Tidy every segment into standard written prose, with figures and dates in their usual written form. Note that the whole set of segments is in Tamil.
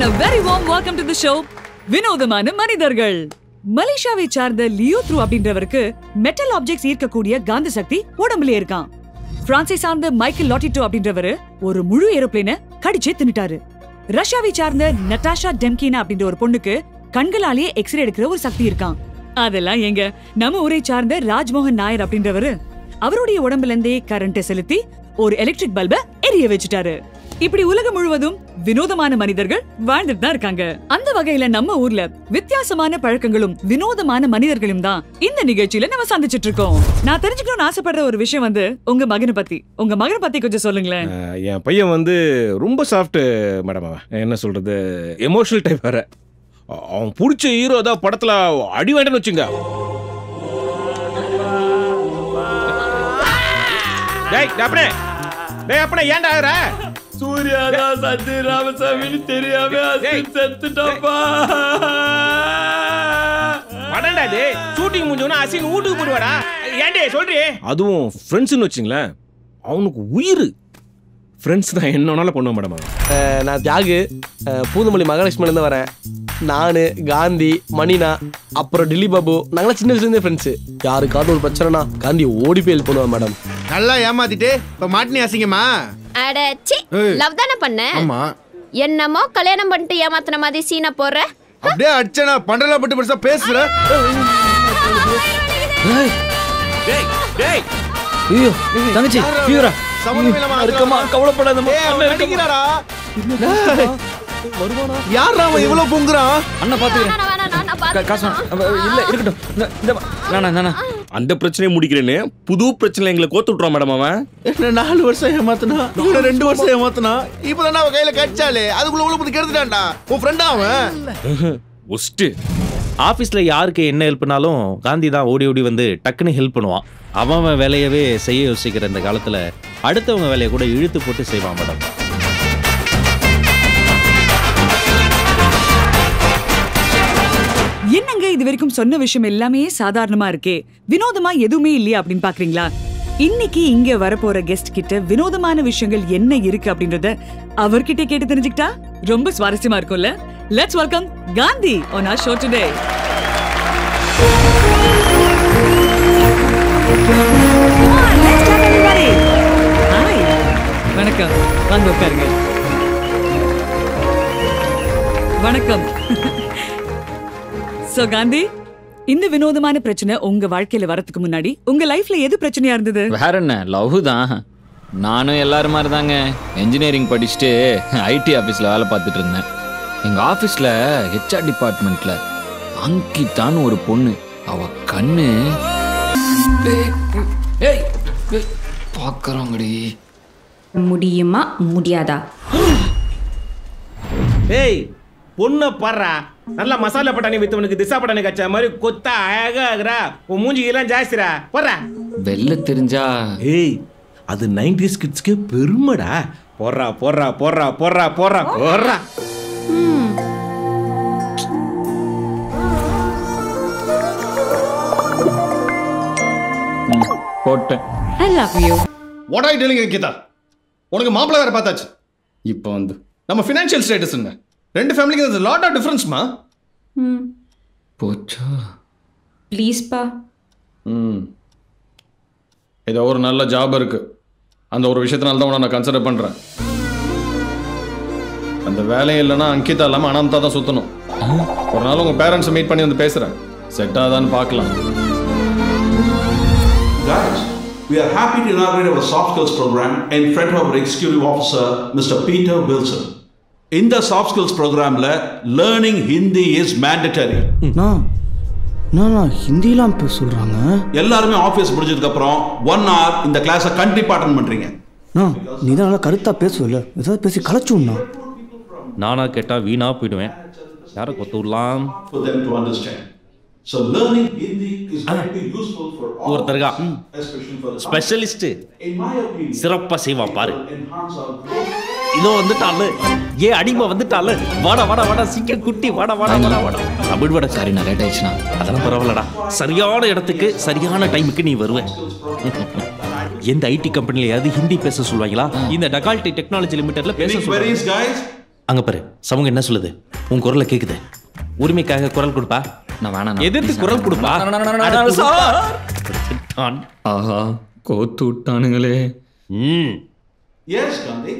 and a very warm welcome to the show. வினோதமான மனிதர்கள். மலேசியாவை சார்ந்த லியோ த்ரூ அப்படின்றவருக்கு மெட்டல் ஆப்ஜெக்ட்ஸ் ஈர்க்கக்கூடிய காந்த சக்தி உடம்புல இருக்கான். பிரான்சை சார்ந்த மைக்கேல் லாட்டிட்டோ அப்படின்றவரு ஒரு முழு ஏரோப்ளேனை கடிச்சே தின்னுட்டாரு. ரஷ்யாவை சார்ந்த நட்டாஷா டெம்கினா அப்படின்ற ஒரு பொண்ணுக்கு கண்களாலேயே எக்ஸ்ரே எடுக்கிற ஒரு சக்தி இருக்கான். அதெல்லாம் எங்க நம்ம ஊரை சார்ந்த ராஜ்மோகன் நாயர் அப்படின்றவரு அவருடைய உடம்புல இருந்தே கரண்ட் செலுத்தி ஒரு எலக்ட்ரிக் பல்ப எரிய வச்சுட்டாரு. இப்படி உலகம் முழுவதும் வினோதமான மனிதர்கள் வாழ்ந்துட்டு தான் இருக்காங்க. அந்த வகையில நம்ம ஊர்ல வித்தியாசமான பழக்கங்களும் வினோதமான மனிதர்களும் தான் இந்த நிகழ்ச்சியில நம்ம சந்திச்சிட்டு இருக்கோம். நான் தெரிஞ்சுக்கணும்னு ஆசைப்படுற ஒரு விஷயம் உங்க மகனை பத்தி கொஞ்சம் சொல்லுங்களேன். என் பையன் ரொம்ப சாஃப்ட் மேடம். அவன் என்ன சொல்றது, எமோஷனல் டைப் வேற. அவன் பிடிச்ச ஹீரோ தான் படத்துல அடி வேண்டான்னு வச்சுங்க. ஏன்டா ஆகுற? சூர்யாதா சத்ய ராமசாமின்னு தெரியாம செத்துட்டப்பா. படம்டா இது. ஷூட்டிங் முடிஞ்சோன்னா அசின் வீட்டுக்கு போடுவாடா. ஏன்டே சொல்றீ? அதுவும் ஃப்ரெண்ட்ஸ்னு வச்சுங்களேன், அவனுக்கு உயிர். ஃப்ரெண்ட்ஸ் தான் என்ன வேணாலும் பண்ணுவோம் மேடம். நான் தியாகு, பூந்தமல்லி மகாலட்சுமிலேருந்து வரேன். நான், காந்தி, மணினா, அப்புறம் டில்லி பாபு, நாங்களாம் சின்ன வயசுலேருந்தே ஃப்ரெண்ட்ஸு. யாருக்காவது ஒரு பிரச்சனைனா காந்தி ஓடி போய் ஹெல்ப் பண்ணுவேன் மேடம். நல்லா ஏமாத்திட்டு இப்போ மாட்டினி அசிங்கமா? அடச்சி, லவ் தானே பண்ண? ஆமா. என்னமோ கல்யாணம் பண்ணிட்டு ஏமாத்துன மாதிரி சீனை போடுற. அப்படியே அடிச்சனா பண்டலா பட்டு பெருசா பேசுற. டேய் டேய், ஐயோ தங்கச்சி ஃபீவரா சமநிலைமா இருக்கமா, கவலைப்படாதம்மா. அண்ணன் அடிக்கிறாடா. வருவானா? யாரா அவன் இவ்வளவு பொங்குறான்? அண்ணா பாத்துக்கிறேன். காசு இல்ல இருக்கட்டும். நானா அந்த பிரச்சனையை முடிக்கிறேன்னு புது பிரச்சனை எங்களை கோத்து விட்டுறான் மேடம். அவன் என்ன 4 வருஷம் ஏமாத்தனா, இவன 2 வருஷம் ஏமாத்தனா, இப்பதான் அவன் கையில கடிச்சாலே அதுக்குள்ள உள்ள புடி கெடுத்துட்டான்டா. உன் ஃப்ரெண்டா அவன்? ஒஸ்ட். ஆஃபீஸில் யாருக்கு என்ன ஹெல்ப்னாலும் காந்தி தான் ஓடி ஓடி வந்து டக்குன்னு ஹெல்ப் பண்ணுவான். அவன் வேலையவே செய்ய யோசிக்கிற இந்த காலத்தில் அடுத்தவங்க வேலையை கூட இழுத்து போட்டு செய்வான் மேடம். என்னங்க இது வரைக்கும் சொன்ன விஷயம் எல்லாமே சாதாரணமா இருக்கே, வினோதமா எதுவுமே இல்லையா அப்படின்னு பாக்குறீங்களா? இன்னைக்கு இங்க வரப்போற கெஸ்ட் கிட்ட வினோதமான விஷயங்கள் என்ன இருக்கு அப்படின்றத அவர்கிட்ட கேட்டு தெரிஞ்சுக்கிட்டா ரொம்ப சுவாரஸ்யமா இருக்கும்ல. Let's welcome Gandhi on our show today. Come on, let's clap everybody. Hi. வணக்கம். வந்து உட்காருங்க. வணக்கம். So Gandhi, இந்த வினோதமான பிரச்சனை உங்க வாழ்க்கையில வரதுக்கு முன்னாடி உங்க லைஃப்ல எது பிரச்சனையா இருந்தது? வேற என்ன, லவ் தான். நானும் எல்லாரும் மாதிரி தாங்க இன்ஜினியரிங் படிச்சுட்டு ஐடி ஆஃபீஸில் வேலை பார்த்துட்டு இருந்தேன். எங்கள் ஆஃபீஸில் ஹெச்ஆர் டிபார்ட்மெண்ட்டில் அங்கிதான்னு ஒரு பொண்ணு. அவ கண்ணு பார்க்குறாங்கடி. முடியுமா முடியாதா? ஏய் பொண்ணை பாடுறா, நல்லா மசாலா பட்டாணி வித்தவனுக்கு திசா பட்டாணி கச்சா மாதிரி கொத்தா அழகா இருக்கிறா. உன் மூஞ்சிக்கெல்லாம் ஜாஸ்திரா போடுறா. வெளில தெரிஞ்சா ஏய் அது 90s கிட்ஸ்க்கே பெருமைடா. போடுறா போடுறா போடுறா போடுறா போடுறா போடுறா. போட்டேன். I love you. What are you telling Ankita? உனக்கு மாப்பிள்ளை வேற பார்த்தாச்சு. இப்போ நம்ம ஃபினான்ஷியல் ஸ்டேட்டஸ் என்ன, ரெண்டு ஃபேமிலிக்கு there's a lot of difference மா. போச்சா? ப்ளீஸ் பா. ஏதோ ஒரு நல்ல ஜாப் இருக்கு, அந்த ஒரு விஷயத்தினால தான் உன்னை நான் கன்சிடர் பண்ணுறேன். அந்த வேலையும் இல்லைன்னா அங்கிதா இல்லாமல் அனந்தா தான் சுற்றணும். ஒரு நாள் உங்கள் பேரண்ட்ஸை மீட் பண்ணி வந்து பேசுகிறேன், செட் ஆகுதான்னு பார்க்கலாம். Guys, we are happy to inaugurate our soft skills program in front of our executive officer, Mr. Peter Wilson. In the soft skills program, learning Hindi is mandatory. நான் ஹிந்திலாம் சொல்கிறாங்க. எல்லாருமே ஆஃபீஸ் முடிஞ்சதுக்கு அப்புறம் 1 hour இந்த கிளாஸை கண்டிப்பாக அட்டெண்ட் பண்ணுறீங்க. நீ தான் நல்லா கருத்தாக பேசுவல, ஏதாவது பேசி கலைச்சுண்ணா. நானாக கேட்டால் வீணாக போயிடுவேன். யாரை கொத்துடலாம்? For them to understand. So learning Hindi is going to be useful for all, ஒருத்தருக்கா especially for the specialist in my opinion சிறப்பாக செய்வான் பாரு. enhance our growth. இதோ வந்துட்டால, ஏன் அடிமை வந்துட்டால. வாடா வாடா வாடா சீக்கிரம் குட்டி, வாடா வாடா வாடா வாடா. தமிழ் வட சாரி நான் லேட் ஆயிடுச்சுனா. அதெல்லாம் பரவாயில்லடா, சரியான இடத்துக்கு சரியான டைமுக்கு நீ வருவேன். எந்த ஐடி கம்பெனில யாவது ஹிந்தி பேச சொல்வாங்களா? இந்த டகால்டி டெக்னாலஜி லிமிடெட்ல பேச சொல்வாங்க. guys, அங்க பாரு சமூகம் என்ன சொல்லுது, உன் குரலை கேக்குது. உரிமைக்காக குரல் கொடுப்பா. நான் வேணாம். எதிர்த்து குரல் கொடுப்பா. ஆஹா கோத்து விட்டானுங்களே. Yes, Gandhi.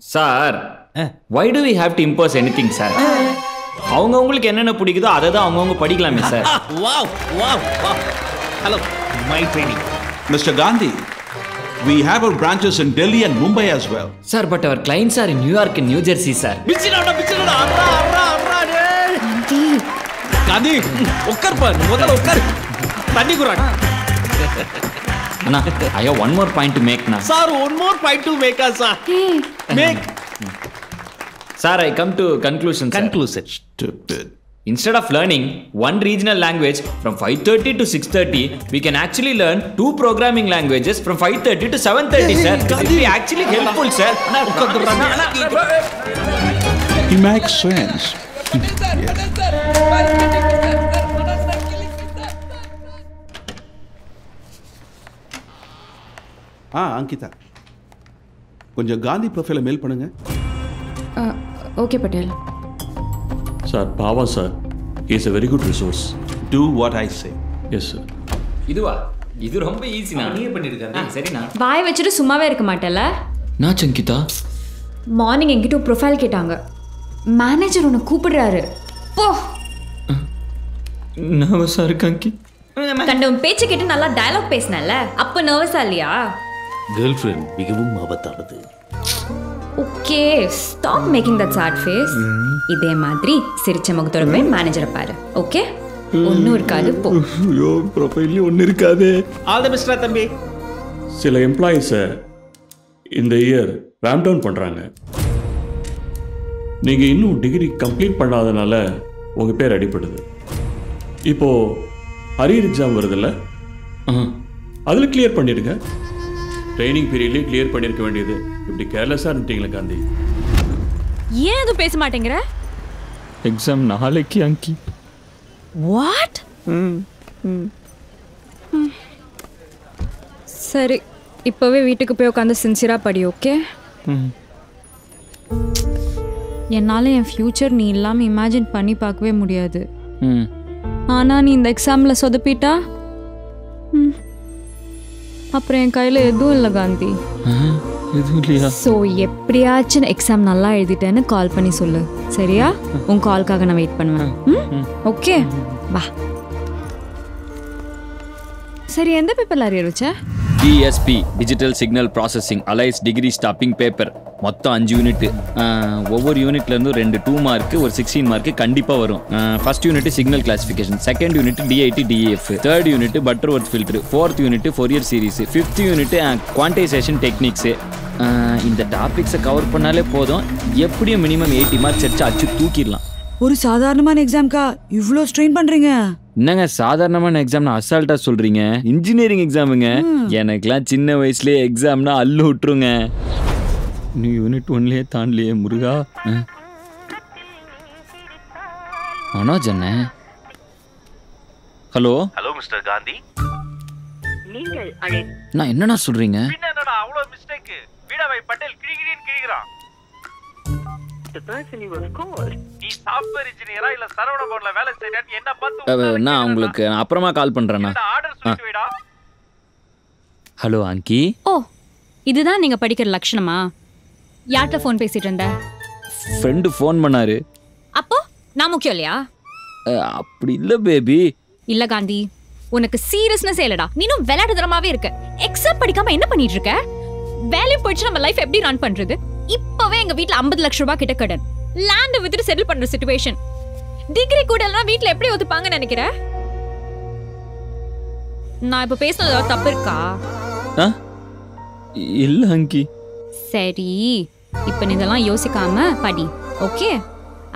Sir, why do we have to impose anything, sir? அவங்கவுங்களுக்கு என்னென்ன பிடிக்குதோ அதை தான் அவங்கவுங்க படிக்கலாமே sir. Wow, wow, wow. Hello, my training. Mr. Gandhi, we have our branches in Delhi and Mumbai as well. Sir, but our clients are in New York and New Jersey, sir. Gandhi, உட்கார் பாரு, முதல்ல உட்கார். தண்ணி குறாங்க. Anna, I have one more point to make now. Sir, one more point to make, sir. Make. Sir, I come to conclusion, sir. Conclusion. Stupid. Instead of learning one regional language from 5:30 to 6:30, we can actually learn 2 programming languages from 5:30 to 7:30, sir. It will be actually helpful, sir. He makes sense. Ankita, கொஞ்சம் காந்தி ப்ரொஃபைலை மெயில் பண்ணுங்க. ஓகே பட்டேல். சார் பாவம் sir, is a very good resource. Do what I say. Yes sir. இதுவா? இது ரொம்ப ஈஸி. நான் நீயே பண்ணிருக்கேன். சரிண்ணா. வாய் வச்சுட்டு சும்மாவே இருக்க மாட்டேல. நான் சங்கிதா. மார்னிங் என்கிட்ட ப்ரொஃபைல் கேட்டாங்க. மேனேஜர் உன்னை கூப்பிடுறாரு. போ. நர்வஸா இருக்காங்கி. கண்ட உன் பேச்சு கேட்டு நல்லா டயலாக் பேசினல, அப்ப நர்வஸா இல்லையா? கேர்ள் ஃப்ரெண்ட் மிகவும் ஆபத்தானது. Okay, stop making that sad face. இதே மாதிரி சிரிச்ச முகத்தோட போய் மேனேஜரை பாரு. ஓகே, ஒன்றும் இருக்காது. போ. ஐயோ, ப்ரொஃபைல்லையும் ஒன்றும் இருக்காது. ஆல் தி பெஸ்ட் தம்பி. சில எம்ப்ளாயீஸை இந்த இயர் ரேம்ப் டவுன் பண்ணுறாங்க. நீங்கள் இன்னும் டிகிரி கம்ப்ளீட் பண்ணாதனால உங்கள் பேர் அடிப்படுது. இப்போது அரியர் எக்ஸாம் வருதில்ல, அதில் கிளியர் பண்ணிடுங்க. ட்ரைனிங் பீரியட்லேயே கிளியர் பண்ணியிருக்க வேண்டியது. இப்படி கேர்லெஸ்ஸாக இருந்துட்டீங்களா காந்தி? ஏன் எதுவும் பேச மாட்டேங்கிற? எக்ஸாம் நாளைக்கு அங்கி. வாட்? சரி, இப்போவே வீட்டுக்கு போய் உட்காந்து சின்சியராக படி. ஓகே? என்னால் என் ஃப்யூச்சர் நீ இல்லாமல் இமேஜின் பண்ணி பார்க்கவே முடியாது. ஆனால் நீ இந்த எக்ஸாமில் சொதப்பிட்டா அப்புறம் என் கையில் எதுவும் இல்லை காந்தி. ஸோ எப்படியாச்சும் எக்ஸாம் நல்லா எழுதிட்டேன்னு கால் பண்ணி சொல்லு, சரியா? உன் கால்க்காக நான் வெயிட் பண்ணுவேன். ஓகே, வா. சரி, எந்த பேப்பரில் அரியர் வச்ச? DSP digital signal processing alias degree stopping paper. மொத்தம் 5 யூனிட். ஒவ்வொரு யூனிட்லேருந்து 2 2 மார்க்கு, ஒரு 16 மார்க்கு கண்டிப்பாக வரும். First unit signal classification, second unit DIT DEF, third unit Butterworth filter, fourth unit Fourier series, fifth unit quantisation techniques. இந்த டாபிக்ஸை கவர் பண்ணாலே போதும். எப்படியும் மினிமம் 80 மார்க்ஸ் அடிச்சு அச்சு தூக்கிடலாம். ஒரு சாதாரணமான எக்ஸாம்க்கா இவ்ளோ ஸ்ட்ரெயின் பண்றீங்க? என்னங்க சாதாரணமான எக்ஸாம்னா அசால்ட்டா சொல்றீங்க? இன்ஜினியரிங் எக்ஸாமுங்க. எனக்குலாம் சின்ன வயசுலயே எக்ஸாம்னா அள்ளு விட்டுருங்க. நீ யூனிட் 1லயே தாண்டலையே முருகா. மனோஜ் அண்ணே. Hello mister Gandhi. நான் என்னண்ணா சொல்றீங்க? என்னடா அவ்வளவு மிஸ்டேக்? வீடாவை பட்டேல் கிழிகிழின்னு கிழிகிறான். நீ சாஃப்ட்வேர் இன்ஜினியரா இல்ல சரவண பவன்ல வேலை செய்யறான்னு என்ன பார்த்து நான் உங்களுக்கு அப்புறமா கால் பண்றேன்னா. ஹலோ அங்கி. ஓ, இதுதான் நீங்க படிக்கிற லட்சணமா? யார்கிட்ட ஃபோன் பேசிட்டு இருந்த? ஃப்ரெண்டு ஃபோன் பண்ணாரு. அப்போ நான் முக்கியம் இல்லையா? அப்படி இல்ல பேபி. இல்ல காந்தி, உனக்கு சீரியஸ்னஸ் இல்லடா. நீனும் விளையாடுதரமாவே இருக்க. எக்ஸாம் படிக்காம என்ன பண்ணிட்டு இருக்க? வேலையை போயிடுச்சு நம்ம லைஃப் எப்படி ரன் பண்றது? இப்பவே எங்க வீட்ல 50 லட்சம் ரூபாய் கிட்ட கடன். லேண்ட் வித்துட்டு செட்டில் பண்ற சிச்சுவேஷன். டிகிரி கூட எல்லாம் வீட்ல எப்படி ஒத்துப்பாங்கன்னு நினைக்கிற? நான் இப்ப பேசுனது தப்பு இருக்கா? இல்ல அங்கி. சரி, இப்ப நீ இதெல்லாம் யோசிக்காம படி. ஓகே,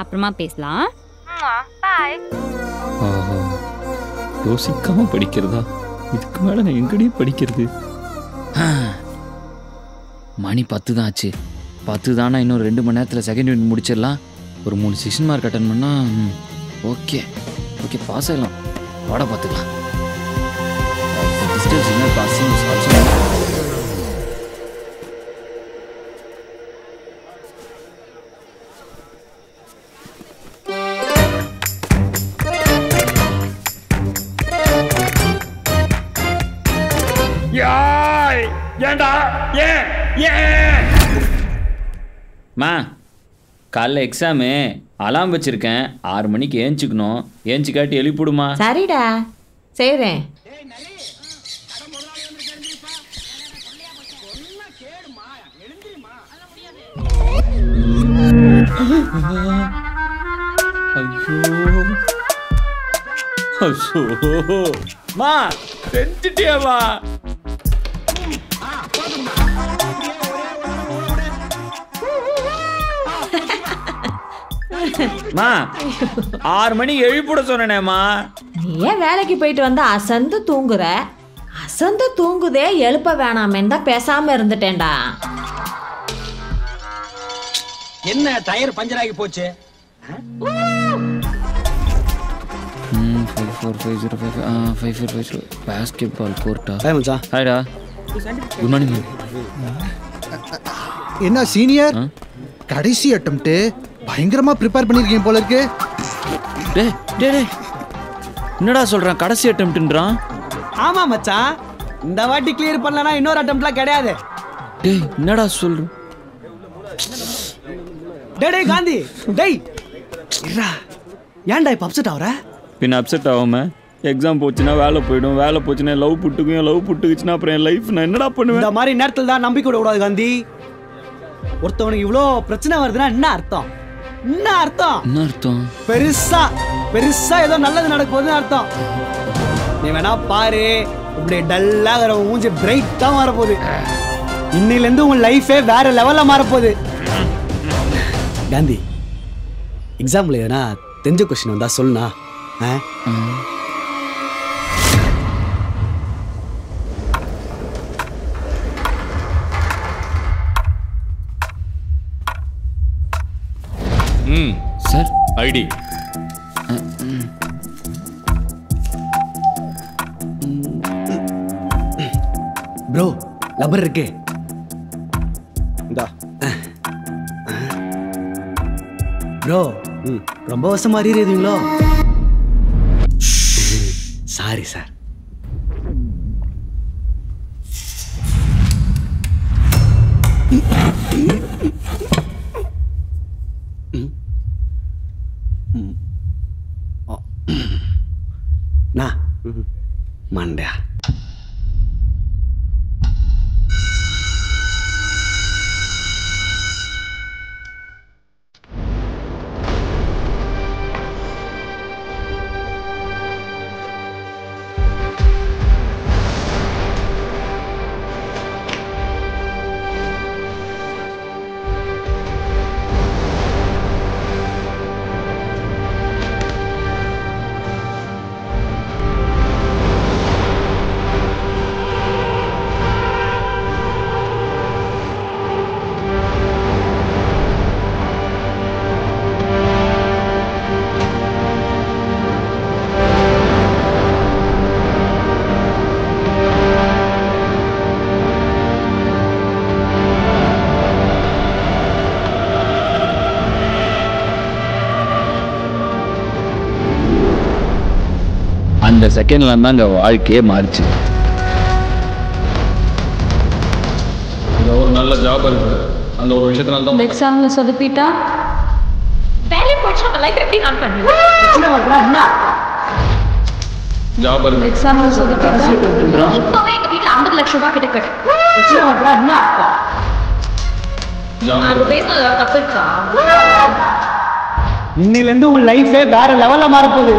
அப்புறமா பேசலாம். பை. யோசிக்காம படிக்கிறதா? இதுக்கு மேல நான் எங்கடி படிக்கிறது? மணி 10 தான் ஆச்சு. 10 தானே, இன்னும் 2 மணி நேரத்தில் செகண்ட் யூனிட் முடிச்சிடலாம். ஒரு 3 செஷன் மார்க் அட்டன் பண்ணா ஓகே ஓகே பாஸ் ஆகலாம். வாட பார்த்துக்கலாம். ஏன்டா ஏன் மா காலைல எக்ஸாமு அலாம் வச்சிருக்கேன் 6 மணிக்கு ஏஞ்சிக்கணும் ஏஞ்சி காட்டி எழுப்பிடுமா சரிடா செய்றேன் ஐயோ மா செஞ்சிட்டியாமா மா 6 மணிக்கு எழுப்பிட சொன்னேனேம்மா நீ ஏன் வேலைக்கு போயிட்டு வந்து அசந்து தூங்குற அசந்து தூங்குதே எழுப்ப வேணாமேன்னு தான் பேசாம இருந்துட்டேன்டா என்ன டயர் பஞ்சர் ஆகி போச்சு 5450 பாஸ்கெட்பால் கோர்ட்டா ஹாய் மச்சான் ஹாய்டா குட் மார்னிங் என்ன சீனியர் கடைசி அட்டெம்ப்ட் பயங்கரமா ப்ரிப்பேர் பண்ணிருக்கீங்க போல இருக்கு டேய் டேய் டேய் என்னடா சொல்றான் கடைசி அட்டெம்ப்ட்ன்றான் ஆமா மச்சான் இந்த வாட்டி கிளியர் பண்ணலனா இன்னொரு அட்டெம்ப்ட்லாம் கிடையாது டேய் என்னடா சொல்ற டேய் காந்தி டேய் இரா ஏன்டா இப்ப அப்செட் ஆவற பின்ன அப்செட் ஆகாம எக்ஸாம் போச்சுன்னா வேலை போயிடும் வேலை போச்சுன்னா லவ் புட்டுக்கும் லவ் புட்டுக்குச்சுன்னா அப்புறம் என் லைஃப் நான் என்னடா பண்ணுவேன் இந்த மாதிரி நேரத்துல தான் நம்பிக்கை விட கூடாது காந்தி ஒருத்தவனுக்கு இவ்வளோ பிரச்சனை வருதுன்னா என்ன அர்த்தம் என்ன அர்த்தம் பெருசா பெருசா ஏதோ நல்லது நடக்க போகுதுன்னு அர்த்தம் நீ வேணா பாரு இப்படி டல்லாகிற மூஞ்சி பிரைட்டா மாறப்போகுது இன்னையில இருந்து உன் லைஃபே வேற லெவல்ல மாறப்போகுது காந்தி எக்ஸாம்ல எதனா தெரிஞ்ச கொஸ்டின் வந்தா சொல்லுண்ணா சார் ஐடி ப்ரோ லப்பர் இருக்கு இந்தா ப்ரோ ரொம்ப வருஷமா அறியறீங்களோ சாரி சார் மண்டா அந்த செகண்ட்ல தான் அங்க வாழ்க்கையே மாறிச்சு ஒரு நல்ல ஜாப் இருக்கு அந்த ஒரு விஷயத்தினால தான் எக்ஸாம்ல சொதப்பிட்டா வேலை போச்சு நம்ம லைஃப் எப்படி ரன் பண்ணுவீங்க ஜாப் இருக்கு எக்ஸாம்ல சொதப்பிட்டா இப்பவே எங்க வீட்ல 50 லட்சம் ரூபாய் கிட்ட கட்டு அது பேசுனது தப்பு இருக்கா இன்னையில இருந்து உன் லைஃபே வேற லெவல்ல மாறப்போகுது